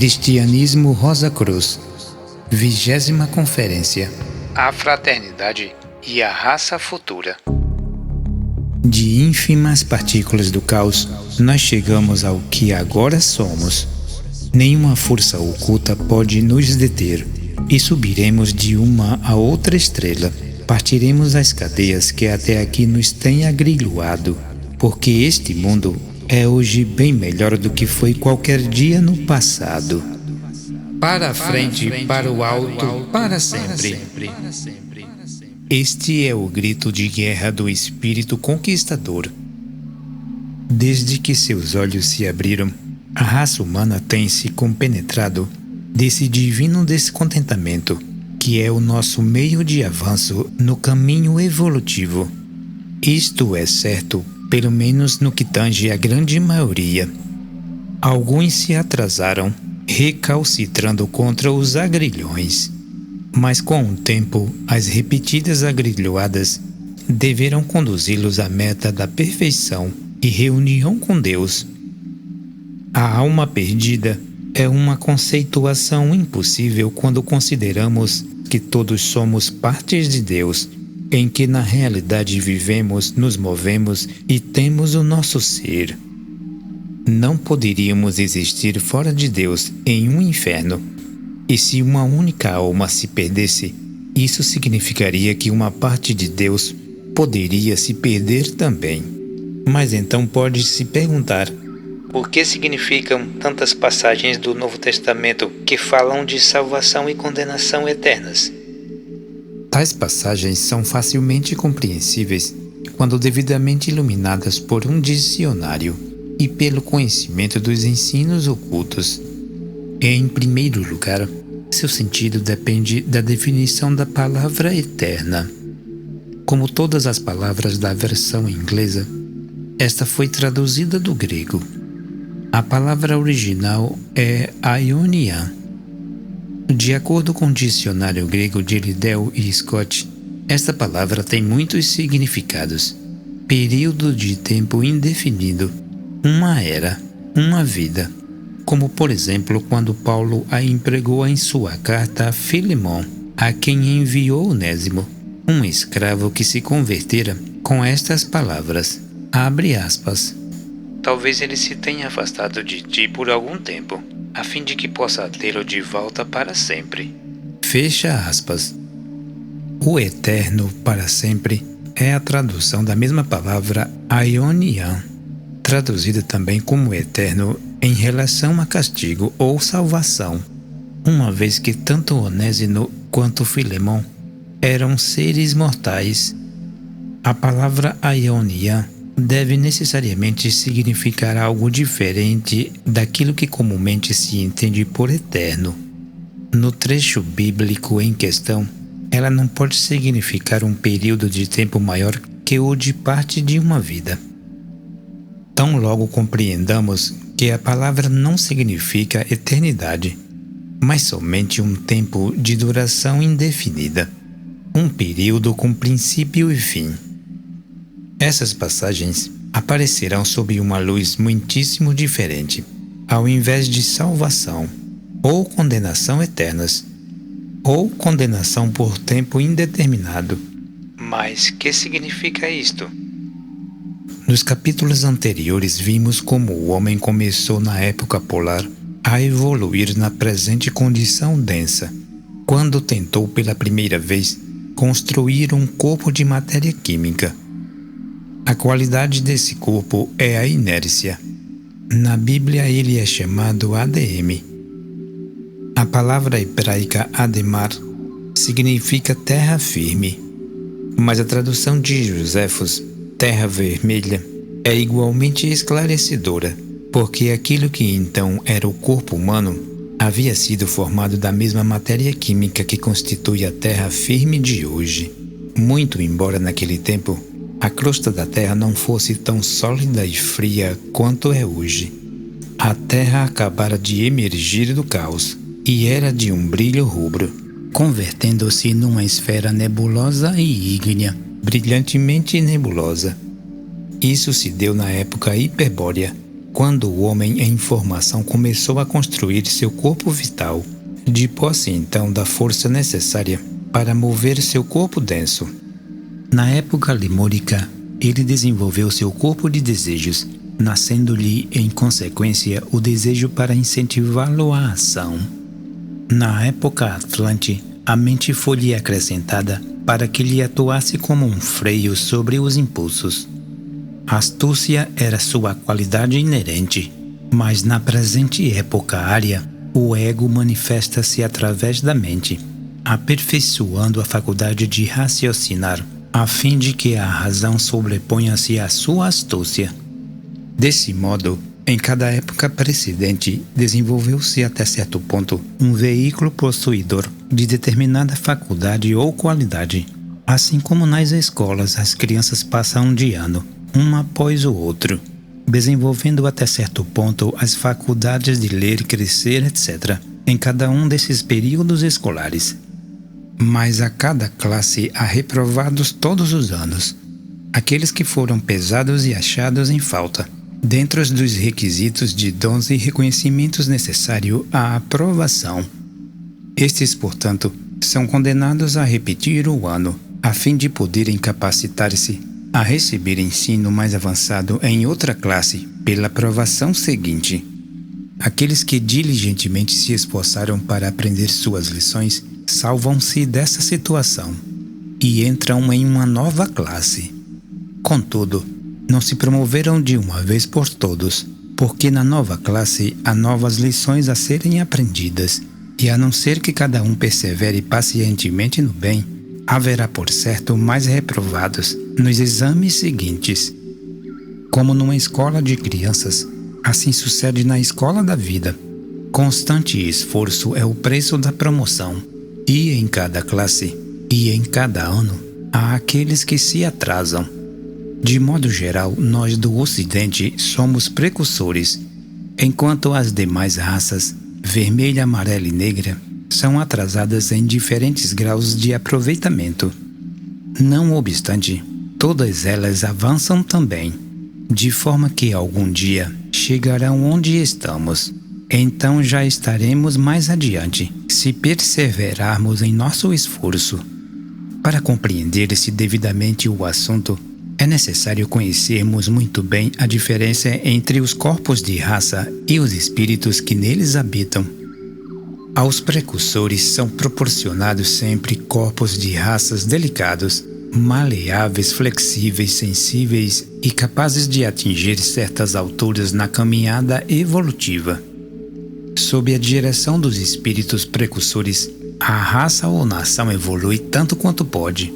Cristianismo Rosa Cruz, 20ª Conferência, A Fraternidade e a Raça Futura. De ínfimas partículas do caos, nós chegamos ao que agora somos. Nenhuma força oculta pode nos deter, e subiremos de uma a outra estrela. Partiremos as cadeias que até aqui nos têm agrilhoado, porque este mundo é hoje bem melhor do que foi qualquer dia no passado. Para a frente, para o alto, para sempre. Este é o grito de guerra do espírito conquistador. Desde que seus olhos se abriram, a raça humana tem se compenetrado desse divino descontentamento, que é o nosso meio de avanço no caminho evolutivo. Isto é certo, pelo menos no que tange a grande maioria. Alguns se atrasaram, recalcitrando contra os agrilhões, mas com o tempo as repetidas agrilhoadas deverão conduzi-los à meta da perfeição e reunião com Deus. A alma perdida é uma conceituação impossível quando consideramos que todos somos partes de Deus, em que na realidade vivemos, nos movemos e temos o nosso ser. Não poderíamos existir fora de Deus em um inferno, e se uma única alma se perdesse, isso significaria que uma parte de Deus poderia se perder também. Mas então pode-se perguntar: o que significam tantas passagens do Novo Testamento que falam de salvação e condenação eternas? Tais passagens são facilmente compreensíveis quando devidamente iluminadas por um dicionário e pelo conhecimento dos ensinos ocultos. Em primeiro lugar, seu sentido depende da definição da palavra eterna. Como todas as palavras da versão inglesa, esta foi traduzida do grego. A palavra original é aionian. De acordo com o dicionário grego de Liddell e Scott, esta palavra tem muitos significados: período de tempo indefinido, uma era, uma vida, como por exemplo quando Paulo a empregou em sua carta a Filemon, a quem enviou Onésimo, um escravo que se convertera, com estas palavras, abre aspas: talvez ele se tenha afastado de ti por algum tempo, a fim de que possa tê-lo de volta para sempre. Fecha aspas. O eterno para sempre é a tradução da mesma palavra aionian, traduzida também como eterno em relação a castigo ou salvação, uma vez que tanto Onésimo quanto Filemon eram seres mortais. A palavra aionian deve necessariamente significar algo diferente daquilo que comumente se entende por eterno. No trecho bíblico em questão, ela não pode significar um período de tempo maior que o de parte de uma vida. Tão logo compreendamos que a palavra não significa eternidade, mas somente um tempo de duração indefinida, um período com princípio e fim. Essas passagens aparecerão sob uma luz muitíssimo diferente, ao invés de salvação ou condenação eternas, ou condenação por tempo indeterminado. Mas que significa isto? Nos capítulos anteriores vimos como o homem começou na época polar a evoluir na presente condição densa, quando tentou pela primeira vez construir um corpo de matéria química. A qualidade desse corpo é a inércia. Na Bíblia ele é chamado ADM. A palavra hebraica Ademar significa terra firme, mas a tradução de Joséfos, terra vermelha, é igualmente esclarecedora, porque aquilo que então era o corpo humano havia sido formado da mesma matéria química que constitui a terra firme de hoje. Muito embora naquele tempo a crosta da Terra não fosse tão sólida e fria quanto é hoje. A Terra acabara de emergir do caos e era de um brilho rubro, convertendo-se numa esfera nebulosa e ígnea, brilhantemente nebulosa. Isso se deu na época hiperbórea, Quando o homem em formação começou a construir seu corpo vital, de posse então da força necessária para mover seu corpo denso. Na época lemúrica, ele desenvolveu seu corpo de desejos, nascendo-lhe em consequência o desejo para incentivá-lo à ação. Na época atlante, a mente foi-lhe acrescentada para que lhe atuasse como um freio sobre os impulsos. A astúcia era sua qualidade inerente, mas na presente época ária, o ego manifesta-se através da mente, aperfeiçoando a faculdade de raciocinar, a fim de que a razão sobreponha-se à sua astúcia. Desse modo, em cada época precedente, desenvolveu-se até certo ponto um veículo possuidor de determinada faculdade ou qualidade. Assim como nas escolas as crianças passam de ano, um após o outro, desenvolvendo até certo ponto as faculdades de ler, crescer, etc., em cada um desses períodos escolares. Mas a cada classe há reprovados todos os anos, aqueles que foram pesados e achados em falta, dentro dos requisitos de dons e reconhecimentos necessários à aprovação. Estes, portanto, são condenados a repetir o ano, a fim de poderem capacitar-se a receber ensino mais avançado em outra classe pela aprovação seguinte. Aqueles que diligentemente se esforçaram para aprender suas lições salvam-se dessa situação e entram em uma nova classe. Contudo, não se promoveram de uma vez por todos, porque na nova classe há novas lições a serem aprendidas, e a não ser que cada um persevere pacientemente no bem, haverá por certo mais reprovados nos exames seguintes. Como numa escola de crianças, assim sucede na escola da vida. Constante esforço é o preço da promoção, e em cada classe, e em cada ano, há aqueles que se atrasam. De modo geral, nós do Ocidente somos precursores, enquanto as demais raças, vermelha, amarela e negra, são atrasadas em diferentes graus de aproveitamento. Não obstante, todas elas avançam também, de forma que algum dia chegarão onde estamos. Então já estaremos mais adiante, se perseverarmos em nosso esforço. Para compreender-se devidamente o assunto, é necessário conhecermos muito bem a diferença entre os corpos de raça e os espíritos que neles habitam. Aos precursores são proporcionados sempre corpos de raças delicados, maleáveis, flexíveis, sensíveis e capazes de atingir certas alturas na caminhada evolutiva. Sob a direção dos espíritos precursores, a raça ou nação evolui tanto quanto pode.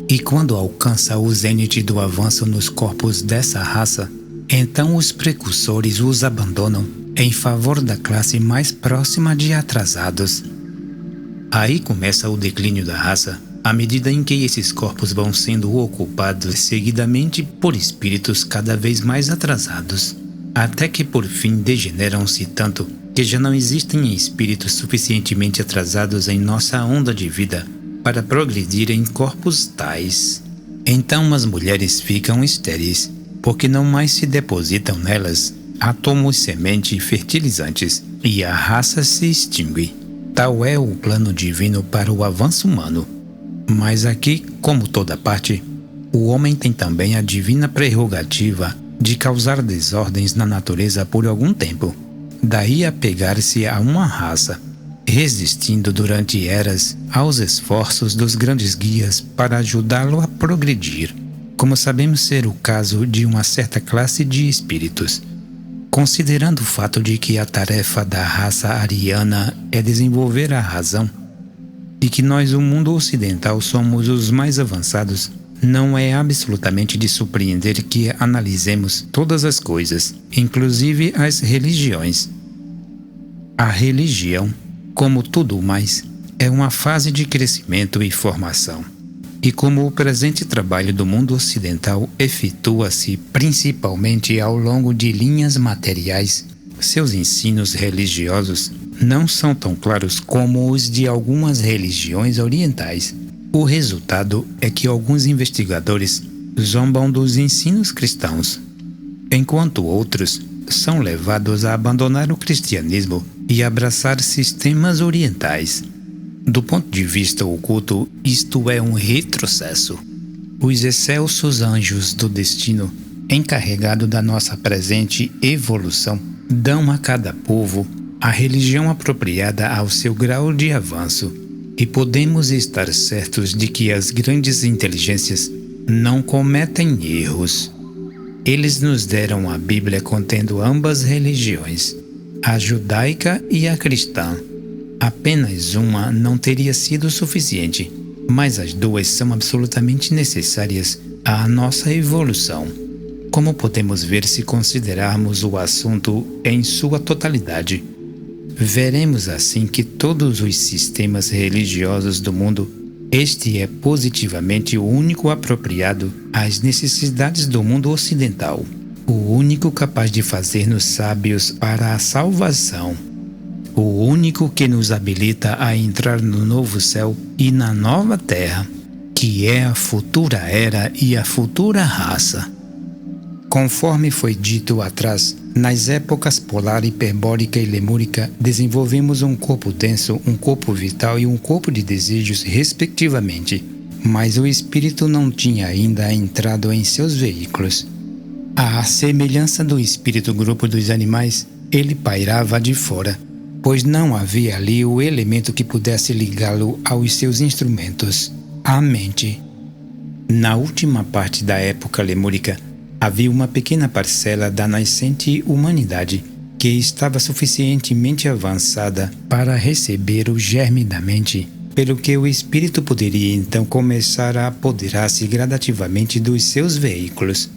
E quando alcança o zênite do avanço nos corpos dessa raça, então os precursores os abandonam em favor da classe mais próxima de atrasados. Aí começa o declínio da raça, à medida em que esses corpos vão sendo ocupados seguidamente por espíritos cada vez mais atrasados, até que por fim degeneram-se tanto que já não existem espíritos suficientemente atrasados em nossa onda de vida para progredir em corpos tais. Então as mulheres ficam estéreis, porque não mais se depositam nelas átomos, semente e fertilizantes, e a raça se extingue. Tal é o plano divino para o avanço humano. Mas aqui, como toda parte, o homem tem também a divina prerrogativa de causar desordens na natureza por algum tempo. Daí a pegar-se a uma raça, resistindo durante eras aos esforços dos grandes guias para ajudá-lo a progredir, como sabemos ser o caso de uma certa classe de espíritos. Considerando o fato de que a tarefa da raça ariana é desenvolver a razão, e que nós, o mundo ocidental, somos os mais avançados, não é absolutamente de surpreender que analisemos todas as coisas, inclusive as religiões. A religião, como tudo mais, é uma fase de crescimento e formação. E como o presente trabalho do mundo ocidental efetua-se principalmente ao longo de linhas materiais, seus ensinos religiosos não são tão claros como os de algumas religiões orientais. O resultado é que alguns investigadores zombam dos ensinos cristãos, enquanto outros são levados a abandonar o cristianismo e abraçar sistemas orientais. Do ponto de vista oculto, isto é um retrocesso. Os excelsos anjos do destino, encarregados da nossa presente evolução, dão a cada povo a religião apropriada ao seu grau de avanço, e podemos estar certos de que as grandes inteligências não cometem erros. Eles nos deram a Bíblia contendo ambas religiões, a judaica e a cristã. Apenas uma não teria sido suficiente, mas as duas são absolutamente necessárias à nossa evolução, como podemos ver se considerarmos o assunto em sua totalidade. Veremos assim que todos os sistemas religiosos do mundo, este é positivamente o único apropriado às necessidades do mundo ocidental, o único capaz de fazer-nos sábios para a salvação, o único que nos habilita a entrar no novo céu e na nova terra, que é a futura era e a futura raça. Conforme foi dito atrás, nas épocas polar, hiperbórica e lemúrica, desenvolvemos um corpo denso, um corpo vital e um corpo de desejos, respectivamente, mas o espírito não tinha ainda entrado em seus veículos. À semelhança do espírito grupo dos animais, ele pairava de fora, pois não havia ali o elemento que pudesse ligá-lo aos seus instrumentos, a mente. Na última parte da época lemúrica, havia uma pequena parcela da nascente humanidade que estava suficientemente avançada para receber o germe da mente, pelo que o espírito poderia então começar a apoderar-se gradativamente dos seus veículos.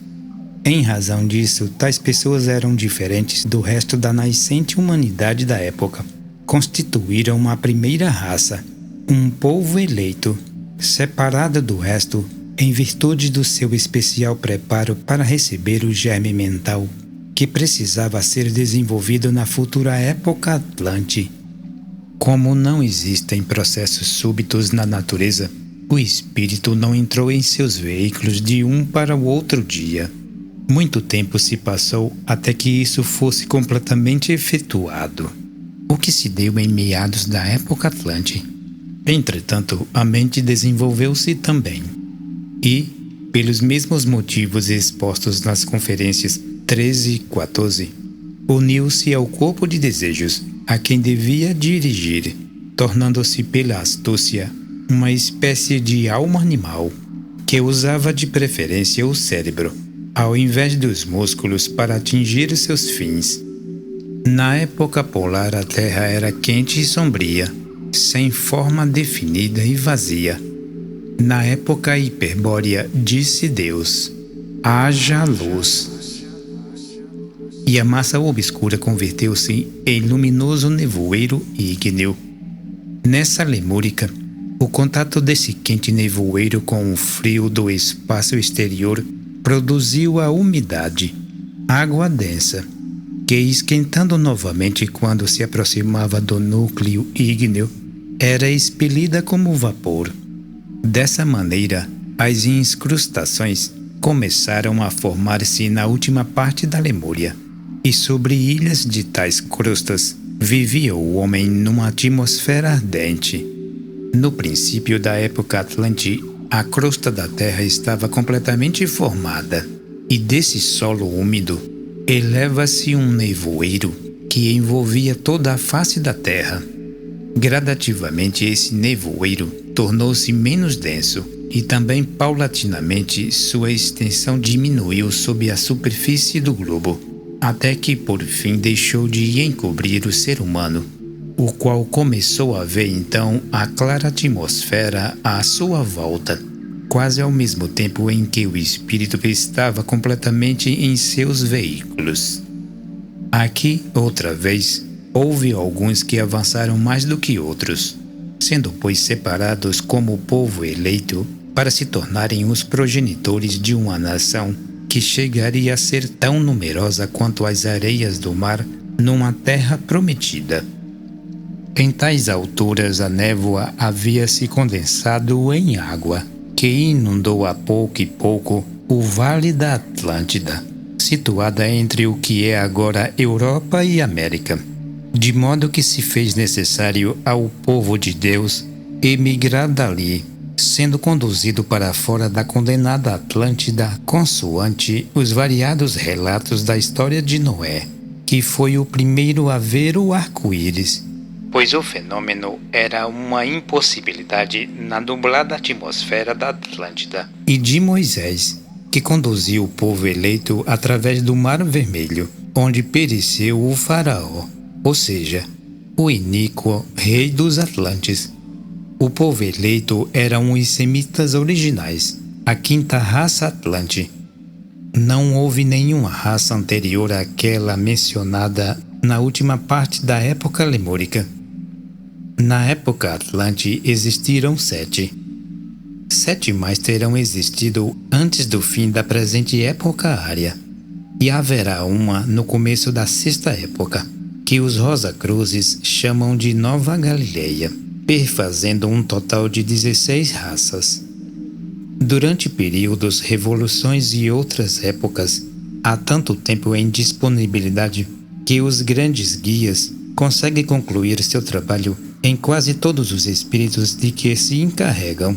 Em razão disso, tais pessoas eram diferentes do resto da nascente humanidade da época. Constituíram uma primeira raça, um povo eleito, separado do resto, em virtude do seu especial preparo para receber o germe mental que precisava ser desenvolvido na futura época Atlante. Como não existem processos súbitos na natureza, o espírito não entrou em seus veículos de um para o outro dia. Muito tempo se passou até que isso fosse completamente efetuado, o que se deu em meados da época Atlante. Entretanto, a mente desenvolveu-se também. E, pelos mesmos motivos expostos nas conferências 13 e 14, uniu-se ao corpo de desejos a quem devia dirigir, tornando-se pela astúcia uma espécie de alma animal que usava de preferência o cérebro, ao invés dos músculos, para atingir seus fins. Na época polar, a Terra era quente e sombria, sem forma definida e vazia. Na época hiperbórea, disse Deus: haja luz. E a massa obscura converteu-se em luminoso nevoeiro ígneo. Nessa lemúrica, o contato desse quente nevoeiro com o frio do espaço exterior produziu a umidade, água densa, que, esquentando novamente quando se aproximava do núcleo ígneo, era expelida como vapor. Dessa maneira, as incrustações começaram a formar-se na última parte da Lemúria, e sobre ilhas de tais crostas vivia o homem numa atmosfera ardente. No princípio da época Atlante, a crosta da terra estava completamente formada, e desse solo úmido eleva-se um nevoeiro que envolvia toda a face da terra. Gradativamente esse nevoeiro tornou-se menos denso e também paulatinamente sua extensão diminuiu sob a superfície do globo, até que por fim deixou de encobrir o ser humano, o qual começou a ver então a clara atmosfera à sua volta, quase ao mesmo tempo em que o espírito estava completamente em seus veículos. Aqui, outra vez, houve alguns que avançaram mais do que outros, sendo pois separados como povo eleito para se tornarem os progenitores de uma nação que chegaria a ser tão numerosa quanto as areias do mar numa terra prometida. Em tais alturas a névoa havia se condensado em água, que inundou a pouco e pouco o vale da Atlântida, situada entre o que é agora Europa e América, de modo que se fez necessário ao povo de Deus emigrar dali, sendo conduzido para fora da condenada Atlântida consoante os variados relatos da história de Noé, que foi o primeiro a ver o arco-íris, pois o fenômeno era uma impossibilidade na nublada atmosfera da Atlântida, e de Moisés, que conduziu o povo eleito através do Mar Vermelho, onde pereceu o faraó, ou seja, o iníquo rei dos Atlantes. O povo eleito eram os semitas originais, a quinta raça Atlante. Não houve nenhuma raça anterior àquela mencionada na última parte da época lemúrica. Na época Atlante existiram 7. 7 mais terão existido antes do fim da presente época área, e haverá uma no começo da 6ª época, que os Rosa-Cruzes chamam de Nova Galileia, perfazendo um total de 16 raças. Durante períodos, revoluções e outras épocas, há tanto tempo em disponibilidade que os grandes guias conseguem concluir seu trabalho em quase todos os espíritos de que se encarregam.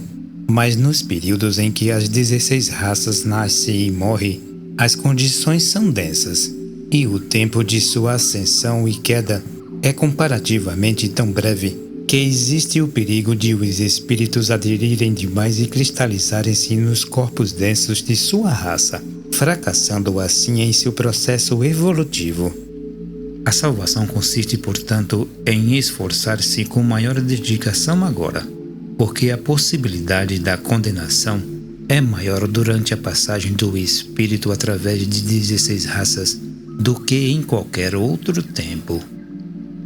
Mas nos períodos em que as 16 raças nascem e morrem, as condições são densas, e o tempo de sua ascensão e queda é comparativamente tão breve que existe o perigo de os espíritos aderirem demais e cristalizarem-se nos corpos densos de sua raça, fracassando assim em seu processo evolutivo. A salvação consiste, portanto, em esforçar-se com maior dedicação agora, porque a possibilidade da condenação é maior durante a passagem do espírito através de 16 raças do que em qualquer outro tempo.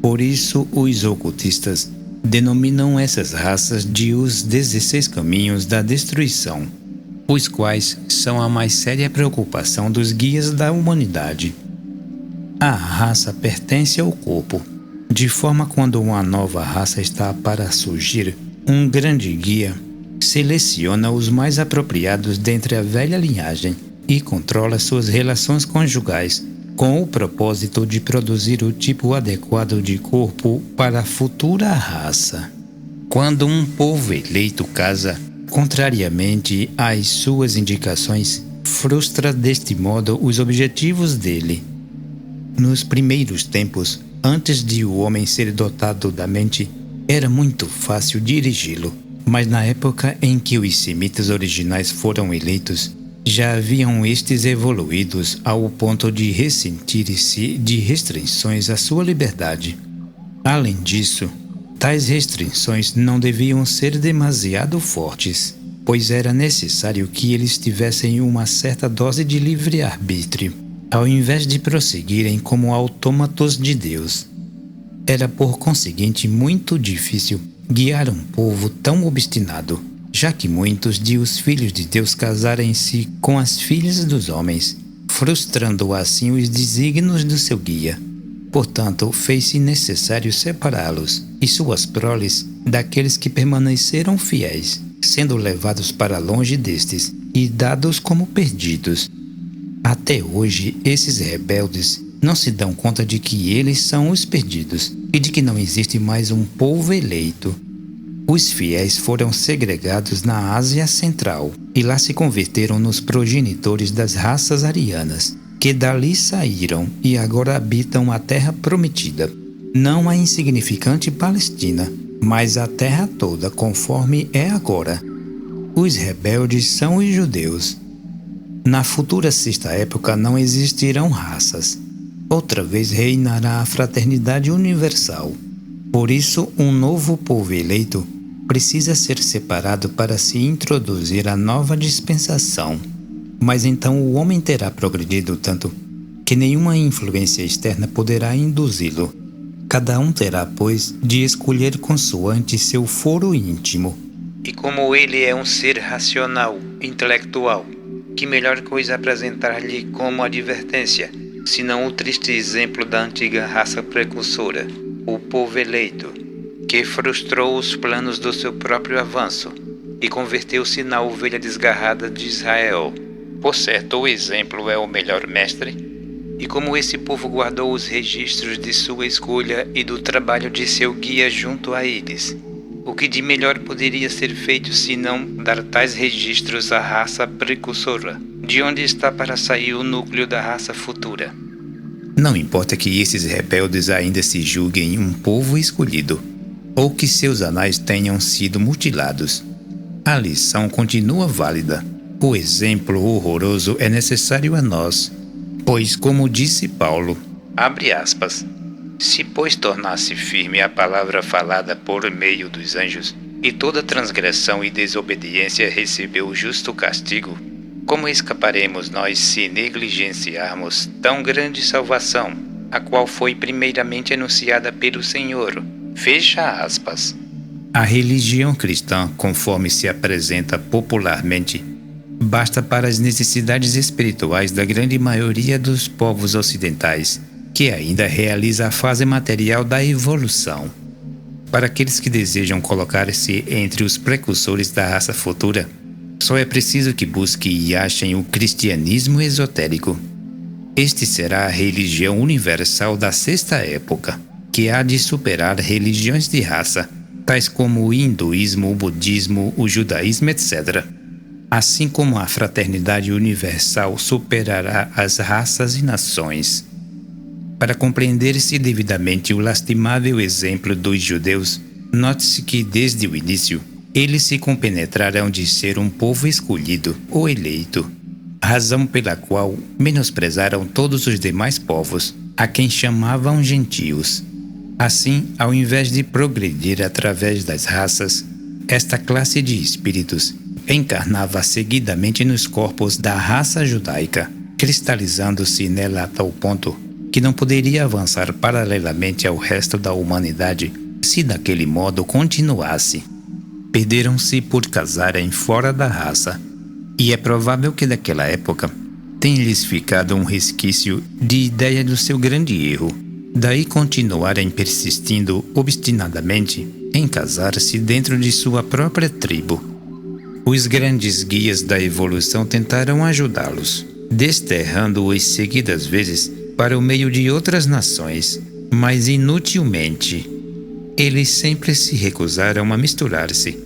Por isso, os ocultistas denominam essas raças de os 16 caminhos da destruição, os quais são a mais séria preocupação dos guias da humanidade. A raça pertence ao corpo, de forma quando uma nova raça está para surgir, um grande guia seleciona os mais apropriados dentre a velha linhagem e controla suas relações conjugais, com o propósito de produzir o tipo adequado de corpo para a futura raça. Quando um povo eleito casa, contrariamente às suas indicações, frustra deste modo os objetivos dele. Nos primeiros tempos, antes de o homem ser dotado da mente, era muito fácil dirigi-lo, mas na época em que os semitas originais foram eleitos, já haviam estes evoluídos ao ponto de ressentir-se de restrições à sua liberdade. Além disso, tais restrições não deviam ser demasiado fortes, pois era necessário que eles tivessem uma certa dose de livre-arbítrio, ao invés de prosseguirem como autômatos de Deus. Era por conseguinte muito difícil guiar um povo tão obstinado, já que muitos de os filhos de Deus casarem-se com as filhas dos homens, frustrando assim os desígnios do seu guia. Portanto, fez-se necessário separá-los e suas proles daqueles que permaneceram fiéis, sendo levados para longe destes e dados como perdidos. Até hoje, esses rebeldes não se dão conta de que eles são os perdidos e de que não existe mais um povo eleito. Os fiéis foram segregados na Ásia Central e lá se converteram nos progenitores das raças arianas, que dali saíram e agora habitam a terra prometida, não a insignificante Palestina, mas a terra toda conforme é agora. Os rebeldes são os judeus. Na futura 6ª época não existirão raças. Outra vez reinará a fraternidade universal. Por isso, um novo povo eleito precisa ser separado para se introduzir a nova dispensação. Mas então o homem terá progredido tanto que nenhuma influência externa poderá induzi-lo. Cada um terá, pois, de escolher consoante seu foro íntimo. E como ele é um ser racional, intelectual, que melhor coisa apresentar-lhe como advertência, senão o triste exemplo da antiga raça precursora, o povo eleito, que frustrou os planos do seu próprio avanço e converteu-se na ovelha desgarrada de Israel, Por certo, o exemplo é o melhor mestre. E como esse povo guardou os registros de sua escolha e do trabalho de seu guia junto a eles, o que de melhor poderia ser feito senão dar tais registros à raça precursora, de onde está para sair o núcleo da raça futura? Não importa que esses rebeldes ainda se julguem um povo escolhido, ou que seus anais tenham sido mutilados. A lição continua válida. O exemplo horroroso é necessário a nós, pois, como disse Paulo, abre aspas, se pois tornasse firme a palavra falada por meio dos anjos, e toda transgressão e desobediência recebeu o justo castigo, como escaparemos nós se negligenciarmos tão grande salvação, a qual foi primeiramente anunciada pelo Senhor? Fecha aspas. A religião cristã, conforme se apresenta popularmente, basta para as necessidades espirituais da grande maioria dos povos ocidentais, que ainda realiza a fase material da evolução. Para aqueles que desejam colocar-se entre os precursores da raça futura, só é preciso que busquem e achem o cristianismo esotérico. Este será a religião universal da sexta época, que há de superar religiões de raça, tais como o hinduísmo, o budismo, o judaísmo, etc. Assim como a fraternidade universal superará as raças e nações. Para compreender-se devidamente o lastimável exemplo dos judeus, note-se que desde o início, eles se compenetraram de ser um povo escolhido ou eleito, razão pela qual menosprezaram todos os demais povos, a quem chamavam gentios. Assim, ao invés de progredir através das raças, esta classe de espíritos encarnava seguidamente nos corpos da raça judaica, cristalizando-se nela a tal ponto que não poderia avançar paralelamente ao resto da humanidade se daquele modo continuasse. Perderam-se por casarem fora da raça, e é provável que daquela época tenha-lhes ficado um resquício de ideia do seu grande erro, daí continuarem persistindo obstinadamente em casar-se dentro de sua própria tribo. Os grandes guias da evolução tentaram ajudá-los, desterrando-os seguidas vezes para o meio de outras nações, mas inutilmente. Eles sempre se recusaram a misturar-se,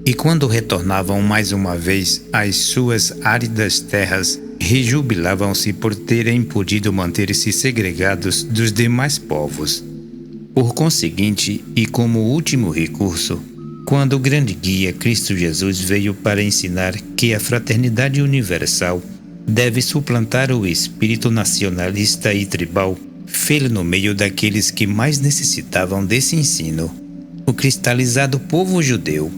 e quando retornavam mais uma vez às suas áridas terras, rejubilavam-se por terem podido manter-se segregados dos demais povos. Por conseguinte, e como último recurso, quando o grande guia Cristo Jesus veio para ensinar que a fraternidade universal deve suplantar o espírito nacionalista e tribal, fê-lo no meio daqueles que mais necessitavam desse ensino, o cristalizado povo judeu.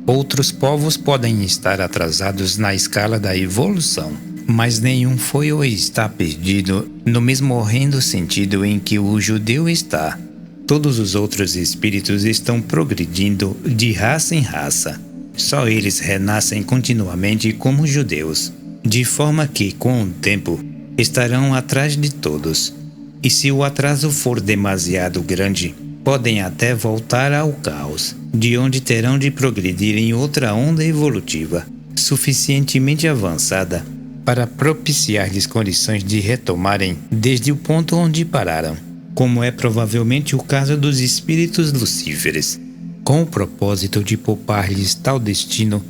Outros povos podem estar atrasados na escala da evolução, mas nenhum foi ou está perdido no mesmo horrendo sentido em que o judeu está. Todos os outros espíritos estão progredindo de raça em raça. Só eles renascem continuamente como judeus, de forma que, com o tempo, estarão atrás de todos. E se o atraso for demasiado grande, podem até voltar ao caos, de onde terão de progredir em outra onda evolutiva, suficientemente avançada para propiciar-lhes condições de retomarem desde o ponto onde pararam, como é provavelmente o caso dos espíritos lucíferes. Com o propósito de poupar-lhes tal destino,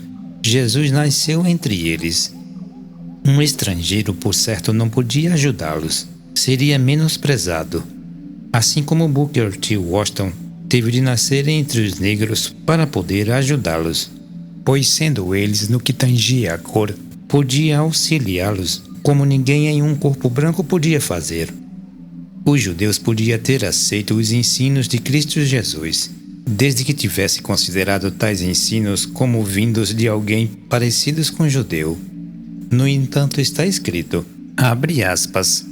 Jesus nasceu entre eles. Um estrangeiro, por certo, não podia ajudá-los, seria menosprezado. Assim como Booker T. Washington teve de nascer entre os negros para poder ajudá-los, pois sendo eles, no que tangia a cor, podia auxiliá-los como ninguém em um corpo branco podia fazer. Os judeus podiam ter aceito os ensinos de Cristo Jesus, desde que tivesse considerado tais ensinos como vindos de alguém parecidos com judeu. No entanto, está escrito, abre aspas,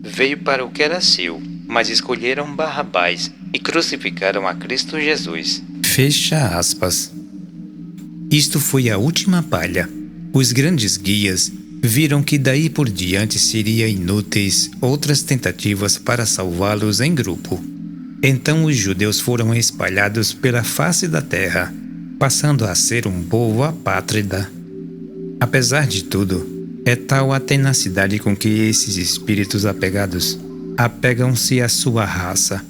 veio para o que era seu, mas escolheram Barrabás e crucificaram a Cristo Jesus. Fecha aspas. Isto foi a última palha. Os grandes guias viram que daí por diante seriam inúteis outras tentativas para salvá-los em grupo. Então os judeus foram espalhados pela face da terra, passando a ser um povo apátrida. Apesar de tudo, É tal a tenacidade com que esses espíritos apegados apegam-se à sua raça,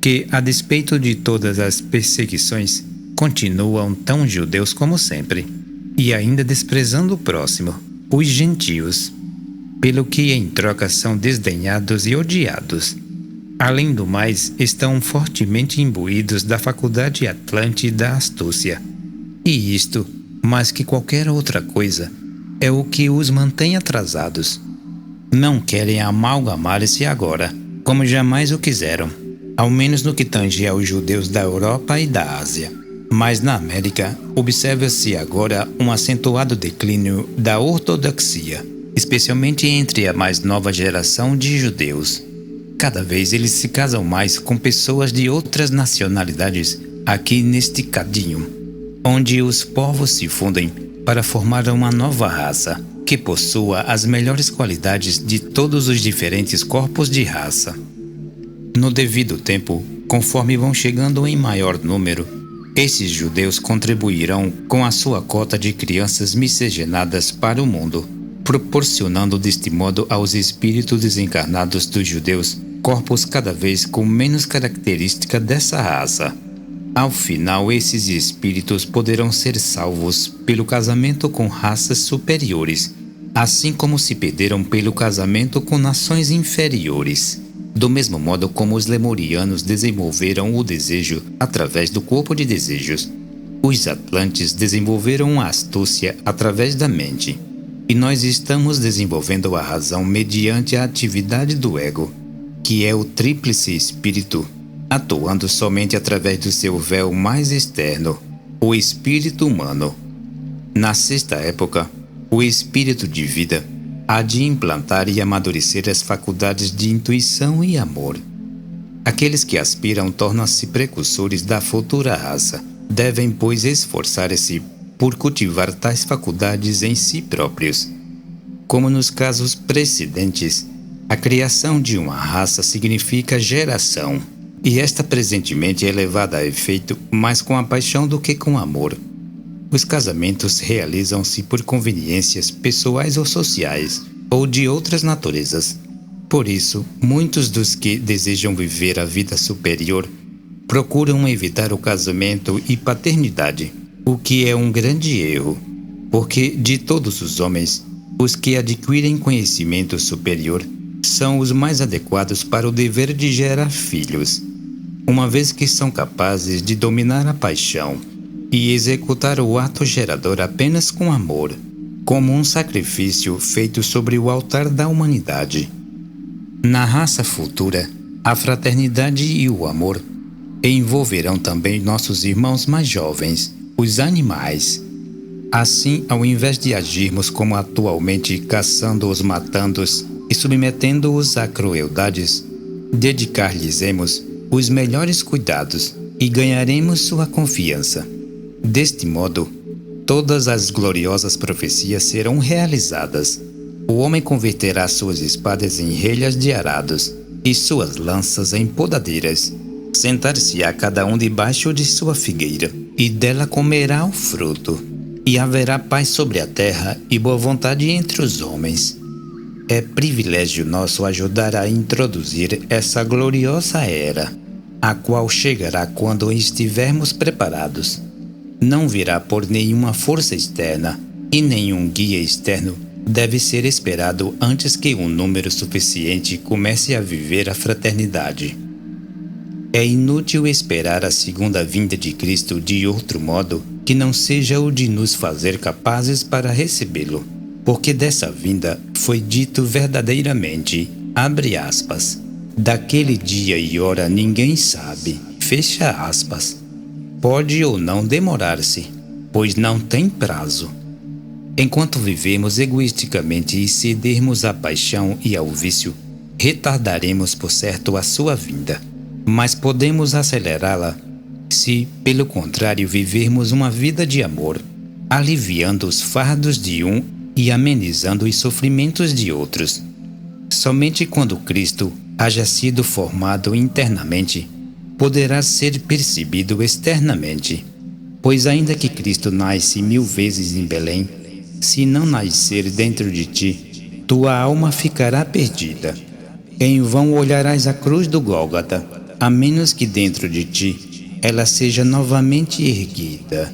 que, a despeito de todas as perseguições, continuam tão judeus como sempre, e ainda desprezando o próximo, os gentios, pelo que em troca são desdenhados e odiados. Além do mais, estão fortemente imbuídos da faculdade atlante da astúcia. E isto, mais que qualquer outra coisa, é o que os mantém atrasados. Não querem amalgamar-se agora, como jamais o quiseram, ao menos no que tange aos judeus da Europa e da Ásia. Mas na América, observa-se agora um acentuado declínio da ortodoxia, especialmente entre a mais nova geração de judeus. Cada vez eles se casam mais com pessoas de outras nacionalidades aqui neste cadinho, onde os povos se fundem para formar uma nova raça que possua as melhores qualidades de todos os diferentes corpos de raça. No devido tempo, conforme vão chegando em maior número, esses judeus contribuirão com a sua cota de crianças miscigenadas para o mundo, proporcionando deste modo aos espíritos desencarnados dos judeus corpos cada vez com menos característica dessa raça. Ao final, esses espíritos poderão ser salvos pelo casamento com raças superiores, assim como se perderam pelo casamento com nações inferiores. Do mesmo modo como os lemurianos desenvolveram o desejo através do corpo de desejos, os atlantes desenvolveram a astúcia através da mente. E nós estamos desenvolvendo a razão mediante a atividade do ego, que é o tríplice espírito, atuando somente através do seu véu mais externo, o espírito humano. Na sexta época, o espírito de vida há de implantar e amadurecer as faculdades de intuição e amor. Aqueles que aspiram tornam-se precursores da futura raça, devem, pois, esforçar-se por cultivar tais faculdades em si próprios. Como nos casos precedentes, a criação de uma raça significa geração, e esta presentemente é levada a efeito mais com a paixão do que com amor. Os casamentos realizam-se por conveniências pessoais ou sociais, ou de outras naturezas. Por isso, muitos dos que desejam viver a vida superior procuram evitar o casamento e paternidade, o que é um grande erro, porque de todos os homens, os que adquirem conhecimento superior são os mais adequados para o dever de gerar filhos, uma vez que são capazes de dominar a paixão e executar o ato gerador apenas com amor, como um sacrifício feito sobre o altar da humanidade. Na raça futura, a fraternidade e o amor envolverão também nossos irmãos mais jovens, os animais. Assim, ao invés de agirmos como atualmente, caçando-os, matando-os e submetendo-os a crueldades, dedicar-lhes-emos os melhores cuidados e ganharemos sua confiança. Deste modo, todas as gloriosas profecias serão realizadas. O homem converterá suas espadas em relhas de arados e suas lanças em podadeiras. Sentar-se-á cada um debaixo de sua figueira, e dela comerá o fruto. E haverá paz sobre a terra e boa vontade entre os homens. É privilégio nosso ajudar a introduzir essa gloriosa era, a qual chegará quando estivermos preparados. Não virá por nenhuma força externa, e nenhum guia externo deve ser esperado antes que um número suficiente comece a viver a fraternidade. É inútil esperar a segunda vinda de Cristo de outro modo que não seja o de nos fazer capazes para recebê-lo, porque dessa vinda foi dito verdadeiramente, abre aspas, daquele dia e hora ninguém sabe, fecha aspas. Pode ou não demorar-se, pois não tem prazo. Enquanto vivemos egoisticamente e cedermos à paixão e ao vício, retardaremos por certo a sua vinda, mas podemos acelerá-la se, pelo contrário, vivermos uma vida de amor, aliviando os fardos de um e amenizando os sofrimentos de outros. Somente quando Cristo haja sido formado internamente, poderá ser percebido externamente, pois ainda que Cristo nasce 1000 vezes em Belém, Se não nascer dentro de ti, tua alma ficará perdida. Em vão olharás a cruz do Gólgota, a menos que dentro de ti ela seja novamente erguida.